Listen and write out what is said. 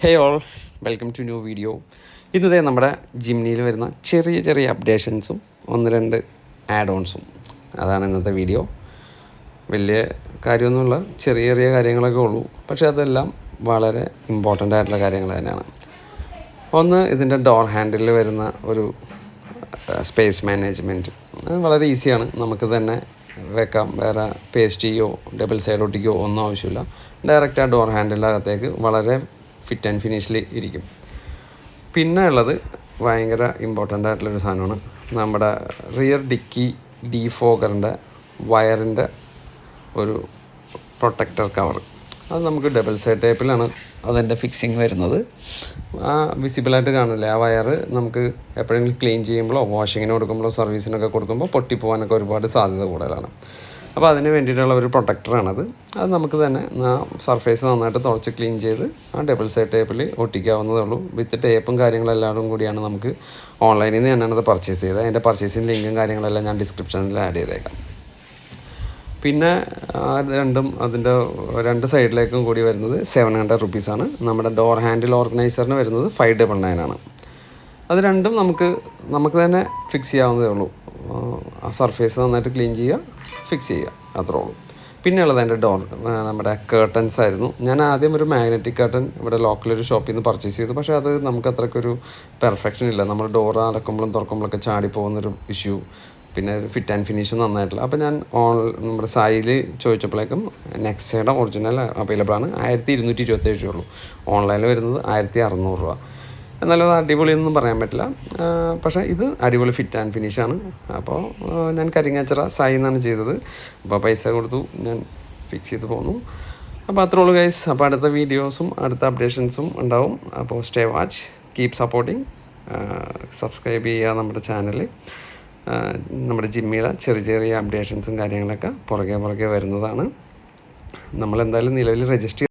Hey all, welcome to new video. ഇന്നത്തെ നമ്മുടെ ജിംനിയിൽ വരുന്ന ചെറിയ ചെറിയ അപ്ഡേഷൻസും ഒന്ന് രണ്ട് ആഡ് ഓൺസും അതാണ് ഇന്നത്തെ വീഡിയോ. വലിയ കാര്യമൊന്നുമില്ല, ചെറിയ ചെറിയ കാര്യങ്ങളൊക്കെ ഉള്ളൂ, പക്ഷേ അതെല്ലാം വളരെ ഇമ്പോർട്ടൻ്റ് ആയിട്ടുള്ള കാര്യങ്ങൾ തന്നെയാണ്. ഒന്ന്, ഇതിൻ്റെ ഡോർ ഹാൻഡിലിൽ വരുന്ന ഒരു സ്പേസ് മാനേജ്മെൻറ്റ് വളരെ ഈസിയാണ്, നമുക്ക് തന്നെ വെക്കാം. വേറെ പേസ്റ്റ് ചെയ്യോ ഡബിൾ സൈഡ് ഒട്ടിക്കോ ഒന്നും ആവശ്യമില്ല. ഡയറക്റ്റ് ആ ഡോർ ഹാൻഡിലിൻ്റെ അകത്തേക്ക് വളരെ ഫിറ്റ് ആൻഡ് ഫിനിഷിൽ ഇരിക്കും. പിന്നെ ഉള്ളത് ഭയങ്കര ഇമ്പോർട്ടൻ്റ് ആയിട്ടുള്ളൊരു സാധനമാണ് നമ്മുടെ റിയർ ഡിക്കി ഡീഫോഗറിൻ്റെ വയറിൻ്റെ ഒരു പ്രൊട്ടക്ടർ കവർ. അത് നമുക്ക് ഡബിൾ സൈഡ് ടൈപ്പിലാണ് അതിൻ്റെ ഫിക്സിങ് വരുന്നത്. ആ വിസിബിളായിട്ട് കാണില്ലേ, ആ വയർ നമുക്ക് എപ്പോഴെങ്കിലും ക്ലീൻ ചെയ്യുമ്പോഴോ വാഷിങ്ങിന് കൊടുക്കുമ്പോഴോ സർവീസിനൊക്കെ കൊടുക്കുമ്പോൾ പൊട്ടിപ്പോകാനൊക്കെ ഒരുപാട് സാധ്യത കൂടുതലാണ്. അപ്പോൾ അതിന് വേണ്ടിയിട്ടുള്ള ഒരു പ്രൊട്ടക്ടറാണത്. അത് നമുക്ക് തന്നെ സർഫേസ് നന്നായിട്ട് തുടച്ച് ക്ലീൻ ചെയ്ത് ആ ഡബിൾ സൈഡ് ടേപ്പിൽ ഒട്ടിക്കാവുന്നതേ ഉള്ളൂ. വിത്ത് ടേപ്പും കാര്യങ്ങളെല്ലാവരും കൂടിയാണ് നമുക്ക് ഓൺലൈനിൽ നിന്ന് തന്നെയാണ് അത് പർച്ചേസ് ചെയ്തത്. അതിൻ്റെ പർച്ചേസിങ് ലിങ്കും കാര്യങ്ങളെല്ലാം ഞാൻ ഡിസ്ക്രിപ്ഷനിൽ ആഡ് ചെയ്തേക്കാം. പിന്നെ അതിൻ്റെ രണ്ട് സൈഡിലേക്കും കൂടി വരുന്നത് 700 റുപ്പീസാണ്. നമ്മുടെ ഡോർ ഹാൻഡിൽ ഓർഗനൈസറിന് വരുന്നത് 599 ആണ്. അത് രണ്ടും നമുക്ക് തന്നെ ഫിക്സ് ചെയ്യാവുന്നതേ ഉള്ളൂ. ആ സർഫേസ് നന്നായിട്ട് ക്ലീൻ ചെയ്യുക, ഫിക്സ് ചെയ്യുക, അത്രേ ഉള്ളൂ. പിന്നെ ഉള്ളത് എൻ്റെ നമ്മുടെ കേർട്ടൻസ് ആയിരുന്നു. ഞാൻ ആദ്യം ഒരു മാഗ്നറ്റിക് കേർട്ടൻ ഇവിടെ ലോക്കലൊരു ഷോപ്പിൽ നിന്ന് പർച്ചേസ് ചെയ്തു. പക്ഷേ അത് നമുക്ക് അത്രയ്ക്കൊരു പെർഫെക്ഷൻ ഇല്ല. നമ്മൾ ഡോർ അടക്കുമ്പോഴും തുറക്കുമ്പോഴൊക്കെ ചാടി പോകുന്നൊരു ഇഷ്യൂ, പിന്നെ ഫിറ്റ് ആൻഡ് ഫിനിഷ് നന്നായിട്ടില്ല. അപ്പോൾ ഞാൻ നമ്മുടെ സായിൽ ചോദിച്ചപ്പോഴേക്കും നെക്സയുടെ ഒറിജിനൽ അവൈലബിൾ ആണ്. 1227 രൂപ ഉള്ളൂ. ഓൺലൈനിൽ വരുന്നത് 1600 രൂപ. എന്നാലും അത് അടിപൊളിയൊന്നും പറയാൻ പറ്റില്ല. പക്ഷേ ഇത് അടിപൊളി ഫിറ്റ് ആൻഡ് ഫിനിഷാണ്. അപ്പോൾ ഞാൻ കരിങ്ങാച്ചിറ സായി എന്നാണ് ചെയ്തത്. അപ്പോൾ പൈസ കൊടുത്തു, ഞാൻ ഫിക്സ് ചെയ്ത് പോന്നു. അപ്പോൾ അത്രേ ഉള്ളൂ ഗൈസ്. അപ്പോൾ അടുത്ത വീഡിയോസും അടുത്ത അപ്ഡേഷൻസും ഉണ്ടാവും. അപ്പോൾ stay watch, keep supporting, subscribe ചെയ്യുക നമ്മുടെ ചാനൽ. നമ്മുടെ ജിമ്മിയുടെ ചെറിയ ചെറിയ അപ്ഡേഷൻസും കാര്യങ്ങളൊക്കെ പുറകെ വരുന്നതാണ്. നമ്മളെന്തായാലും നിലവിൽ രജിസ്റ്റർ